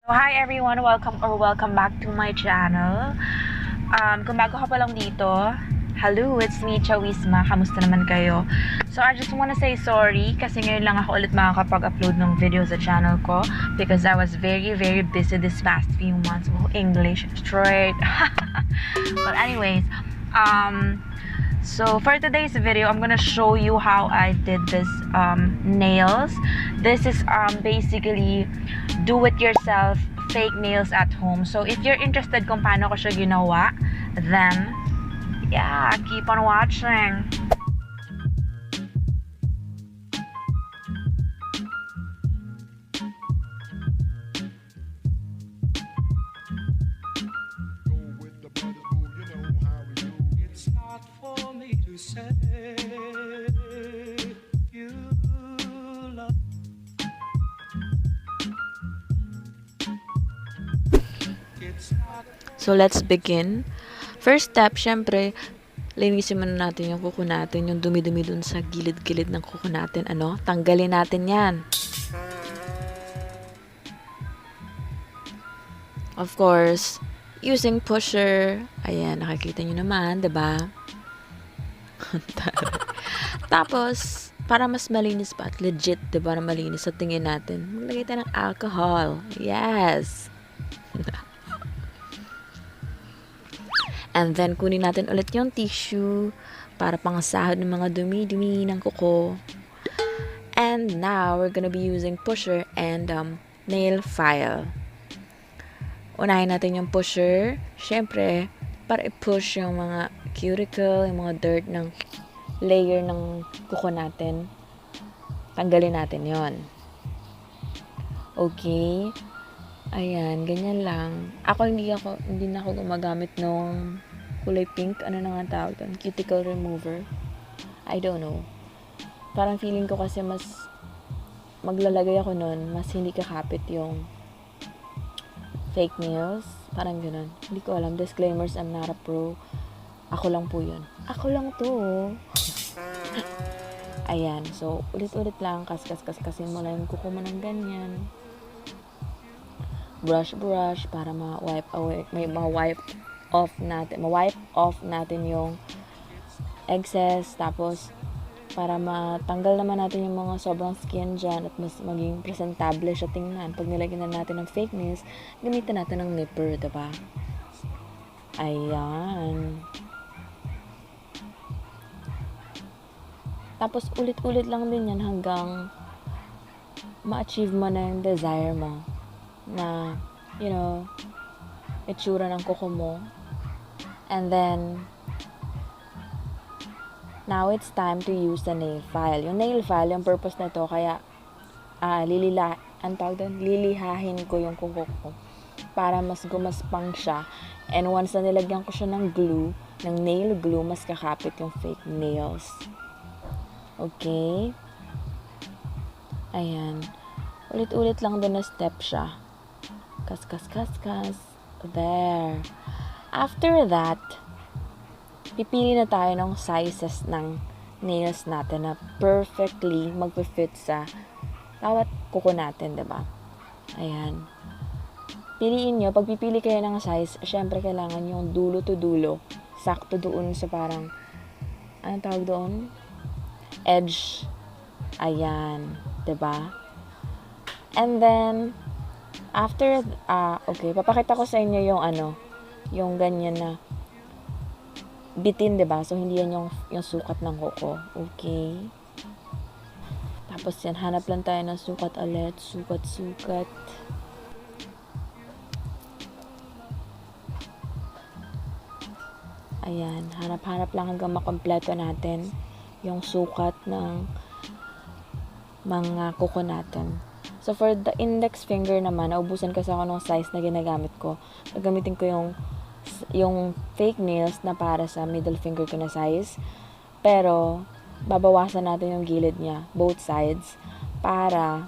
So, hi everyone, welcome back to my channel. Kung bago ka pa lang dito, hello, it's me, Chawysma. Kamusta naman kayo? So, I just wanna say sorry kasi ngayon lang ako ulit makakapag-upload ng video sa channel ko because I was very busy this past few months. Oh, English straight. But anyways, so for today's video, I'm gonna show you how I did this nails. This is basically do-it-yourself fake nails at home. So if you're interested kung paano ko siya ginawa, then yeah, keep on watching. It's not for me to say you love. So, let's begin. First step, syempre, linisin muna natin yung kuko natin, yung dumi-dumi dun sa gilid-gilid ng kuko natin. Tanggalin natin yan. Of course, using pusher. Ayan, nakikita nyo naman, diba? Tapos, para mas malinis pa at legit, diba, na malinis sa tingin natin, maglagay tayo ng alcohol. Yes! And then, kunin natin ulit yung tissue para pangasahod ng mga dumi-dumi ng kuko. And now, we're gonna be using pusher and nail file. Unahin natin yung pusher. Syempre, para i-push yung mga cuticle, yung mga dirt ng layer ng kuko natin. Tanggalin natin yon. Okay. Ayan, ganyan lang. Hindi na ako gumagamit nung kulay pink. Ano na nga tawag doon? Cuticle remover. I don't know. Parang feeling ko kasi mas maglalagay ako nun, mas hindi kakapit yung fake nails. Parang ganun. Hindi ko alam. Disclaimers, I'm not a pro. Ako lang po yun. Ako lang to. Ayan. So, ulit-ulit lang. Kaskasin mo lang yung kuko mo ng ganyan. Brush para ma-wipe away, ma-wipe off natin yung excess, tapos para matanggal naman natin yung mga sobrang skin dyan at mas maging presentable siya tingnan. Pag nilagyan na natin ng fake nails, gamitin natin ng nipper, diba? Ayan. Tapos ulit-ulit lang din yan hanggang ma-achieve mo na yung desire mo na, itsura ng kuko mo. And then, now it's time to use the nail file. Yung nail file, yung purpose na to, kaya lilihahin ko yung kuko ko para mas gumaspang siya. And once na nilagyan ko siya ng glue, ng nail glue, mas kakapit yung fake nails. Okay? Ayan. Ulit-ulit lang din na step siya. Kas. There. After that, pipili na tayo ng sizes ng nails natin na perfectly magpe-fit sa bawat kuko natin, diba? Ayan. Piliin nyo, pag pipili kayo ng size, syempre kailangan yung dulo to dulo. Sakto doon sa parang, anong tawag doon? Edge. Ayan. Diba? And then, after, okay, papakita ko sa inyo yung yung ganyan na bitin, diba? So, hindi yan yung sukat ng kuko. Okay. Tapos yan, hanap lang tayo ng sukat ulit. Sukat. Ayan, hanap lang hanggang makompleto natin yung sukat ng mga kuko natin. So, for the index finger naman, naubusan kasi ako ng size na ginagamit ko. Gagamitin ko yung fake nails na para sa middle finger ko na size. Pero, babawasan natin yung gilid niya, both sides, para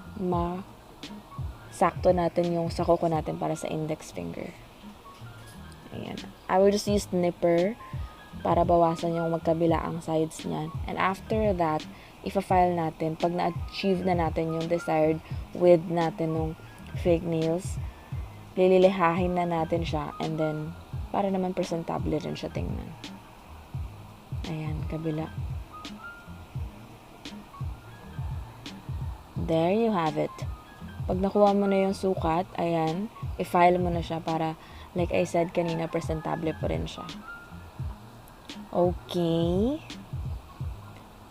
sakto natin yung sa kuko natin para sa index finger. Ayan. I will just use nipper para bawasan yung magkabilaang sides niyan. And after that, ipa-file natin pag na-achieve na natin yung desired width natin ng fake nails. lilihahin na natin siya, and then para naman presentable rin siya tingnan. Ayan, kabila. There you have it. Pag nakuha mo na yung sukat, ayan, i-file mo na siya para, like I said kanina, presentable pa rin siya. Okay.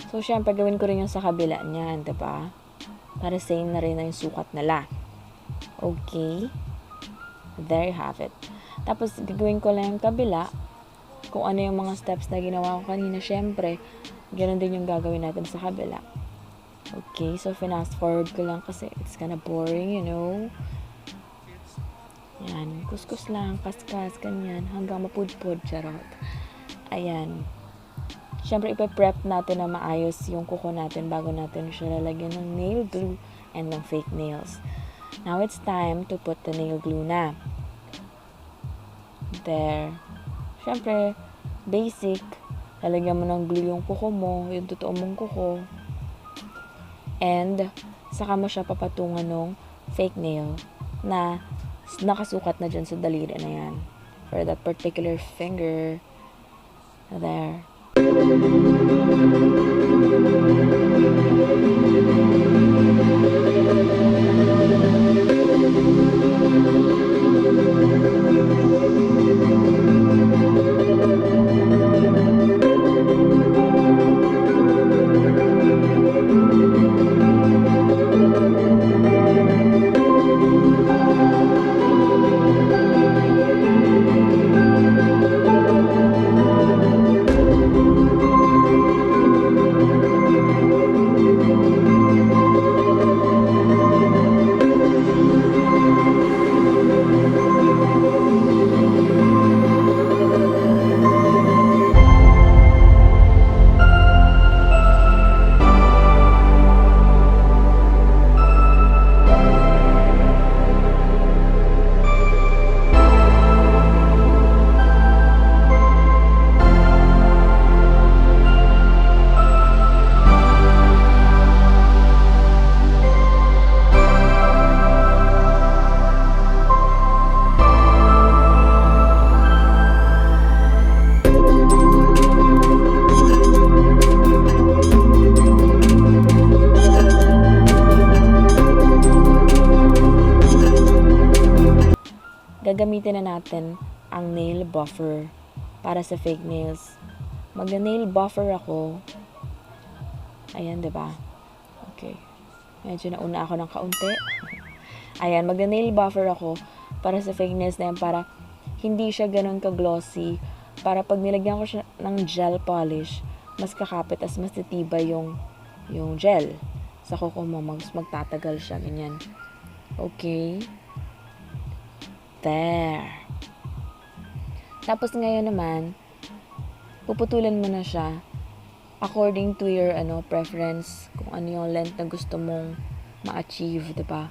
So, syempre, gawin ko rin yung sa kabila niyan, diba? Para same na rin na yung sukat nila. Okay. There you have it. Tapos, gagawin ko lang yung kabila. Kung ano yung mga steps na ginawa ko kanina, syempre, ganun din yung gagawin natin sa kabila. Okay, so fast forward ko lang kasi it's kinda boring, you know. Yan, kuskus lang, kaskas, ganyan, hanggang mapudpud, charot. Ayan. Siyempre, ipe-prep natin na maayos yung kuko natin bago natin siya lalagyan ng nail glue and ng fake nails. Now, it's time to put the nail glue na. There. Siyempre, basic. Lalagyan mo ng glue yung kuko mo, yung totoo mong kuko. And, saka mo siya papatungan ng fake nail na nakasukat na dyan sa daliri na yan. For that particular finger. There. Gagamitin na natin ang nail buffer para sa fake nails. Mag-nail buffer ako. Ayan, diba? Okay. Medyo nauna ako ng kaunti. Ayan, mag-nail buffer ako para sa fake nails na yan, para hindi siya ganun ka-glossy. Para pag nilagyan ko siya ng gel polish, mas kakapit as mas titibay yung gel. Sa kuko mo, magtatagal siya. Ganyan. Okay. There. Tapos ngayon naman, puputulan mo na siya according to your preference, kung ano yung length na gusto mong ma-achieve, diba?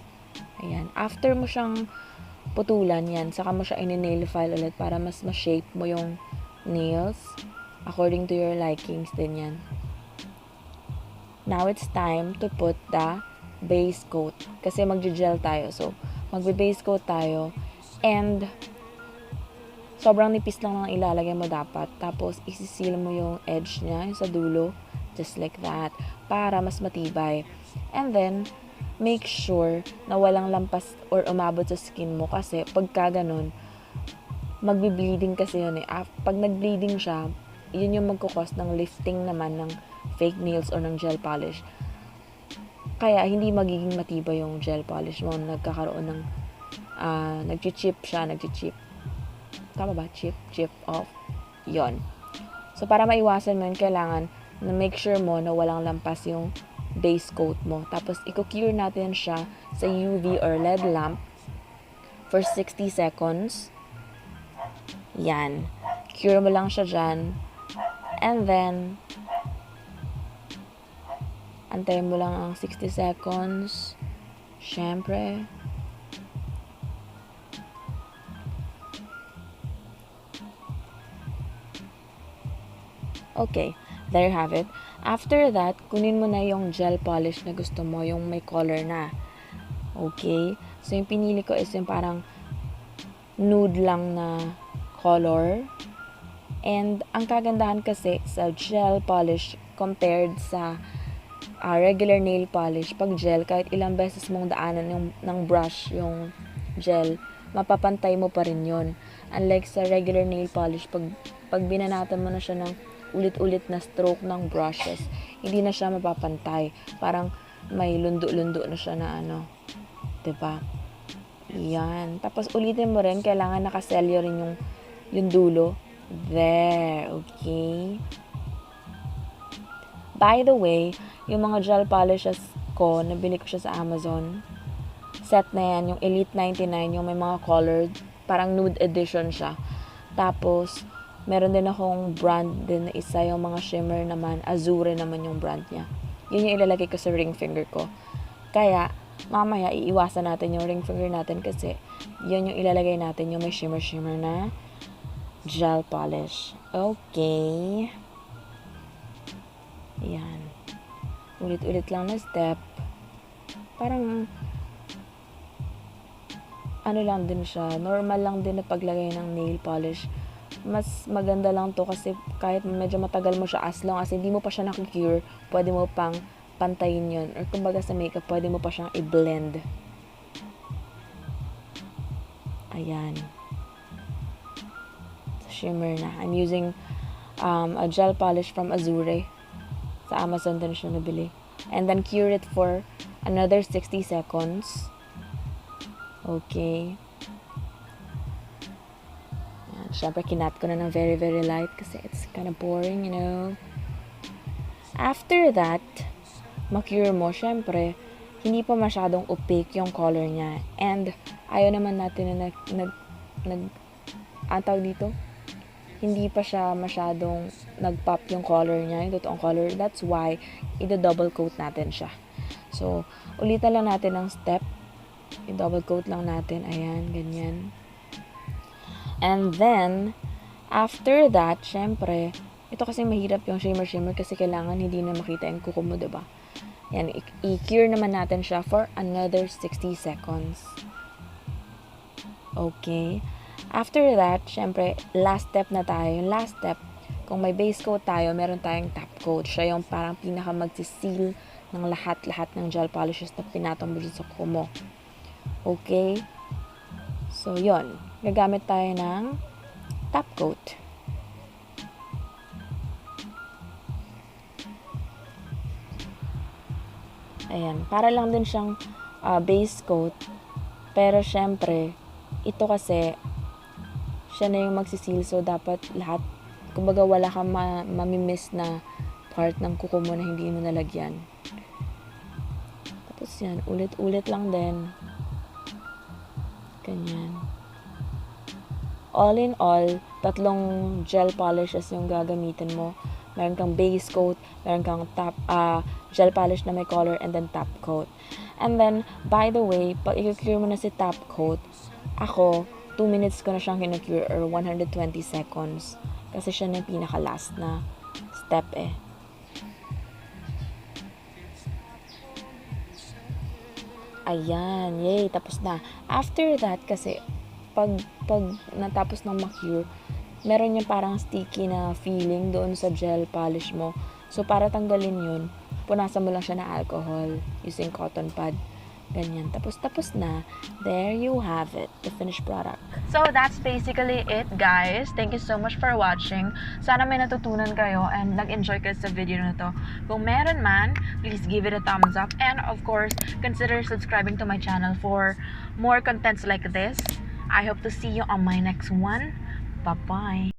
Ayan. After mo siyang putulan yan, saka mo siya in-nail file ulit para mas ma-shape mo yung nails according to your likings din yan. Now it's time to put the base coat kasi magje-gel tayo. So, magbe-base coat tayo. And, sobrang nipis lang ang ilalagay mo dapat. Tapos, isisil mo yung edge niya, yung sa dulo. Just like that. Para mas matibay. And then, make sure na walang lampas or umabot sa skin mo. Kasi, pagka ganun, magbi-bleeding kasi yun eh. Pag nag-bleeding siya, yun yung magkukos ng lifting naman ng fake nails or ng gel polish. Kaya, hindi magiging matibay yung gel polish mo. Nagkakaroon ng nag-chip siya. Tama ba? Chip off. Yon. So, para maiwasan mo yun, kailangan na make sure mo na walang lampas yung base coat mo. Tapos, i-cure natin siya sa UV or LED lamp for 60 seconds. Yan. Cure mo lang siya dyan. And then, antayin mo lang ang 60 seconds. Siyempre. Okay, there you have it. After that, kunin mo na yung gel polish na gusto mo, yung may color na. Okay? So, yung pinili ko is yung parang nude lang na color. And ang kagandahan kasi sa gel polish compared sa regular nail polish, pag gel, kahit ilang beses mong daanan ng brush yung gel, mapapantay mo pa rin yun. Unlike sa regular nail polish, pag binanatan mo na siya ng ulit-ulit na stroke ng brushes, hindi na siya mapapantay. Parang may lundo-lundo na siya na ano. Diba? Yan. Tapos ulitin mo rin, kailangan nakaselyo rin yung dulo. There. Okay. By the way, yung mga gel polishes ko, nabili ko siya sa Amazon. Set na yan, yung Elite 99, yung may mga colored, parang nude edition siya. Tapos, meron din akong brand din na isa, yung mga shimmer naman, Azure naman yung brand niya. Yun yung ilalagay ko sa ring finger ko. Kaya, mamaya iiwasan natin yung ring finger natin kasi yun yung ilalagay natin, yung may shimmer-shimmer na gel polish. Okay. Ayan. Ulit-ulit lang na step. Parang ano lang din siya, normal lang din na paglagay ng nail polish. Mas maganda lang to kasi kahit medyo matagal mo siya, as long as hindi mo pa siya nakikure, pwede mo pang pantayin yun. Or kumbaga sa makeup, pwede mo pa siyang i-blend. Ayan. Shimmer na. I'm using a gel polish from Azure. Sa Amazon din siya nabili. And then cure it for another 60 seconds. Okay. Siyempre, kinat ko na ng very, very light kasi it's kind of boring, you know. After that, makure mo, siyempre, hindi pa masyadong opaque yung color niya. And, ayaw naman natin na tawag dito, hindi pa siya masyadong nag-pop yung color niya, yung totoong color. That's why, i-double coat natin siya. So, ulitan lang natin ang step. I-double coat lang natin. Ayan, ganyan. And then, after that, syempre, ito kasi mahirap yung shimmer-shimmer kasi kailangan hindi na makita yung kuko mo, diba? Yan, i-cure naman natin siya for another 60 seconds. Okay. After that, syempre, last step na tayo. Yung last step, kung may base coat tayo, meron tayong top coat. Siya yung parang pinaka magsiseal ng lahat-lahat ng gel polishes na pinatong mo sa kuko mo. Okay? So, yon. Gagamit tayo ng top coat. Ayan. Para lang din siyang base coat. Pero, syempre, ito kasi, siya na yung magsisil. So, dapat lahat, kumbaga wala kang mamimiss na part ng kuko mo na hindi mo nalagyan. Tapos yan, ulit-ulit lang din. Ganyan. All in all, 3 gel polishes yung gagamitin mo. Meron kang base coat, meron kang top, gel polish na may color, and then top coat. And then, by the way, pag i-cure mo na si top coat, ako, 2 minutes ko na siyang kinocure or 120 seconds. Kasi siya na yung pinaka-last na step eh. Ayan, yay, tapos na. After that, kasi, pag natapos ng ma-cure, meron yung parang sticky na feeling doon sa gel polish mo. So, para tanggalin yun, punasan mo lang siya na alcohol using cotton pad. Ganyan. Tapos na. There you have it. The finished product. So, that's basically it, guys. Thank you so much for watching. Sana may natutunan kayo and nag-enjoy kayo sa video na to. Kung meron man, please give it a thumbs up. And, of course, consider subscribing to my channel for more contents like this. I hope to see you on my next one. Bye-bye.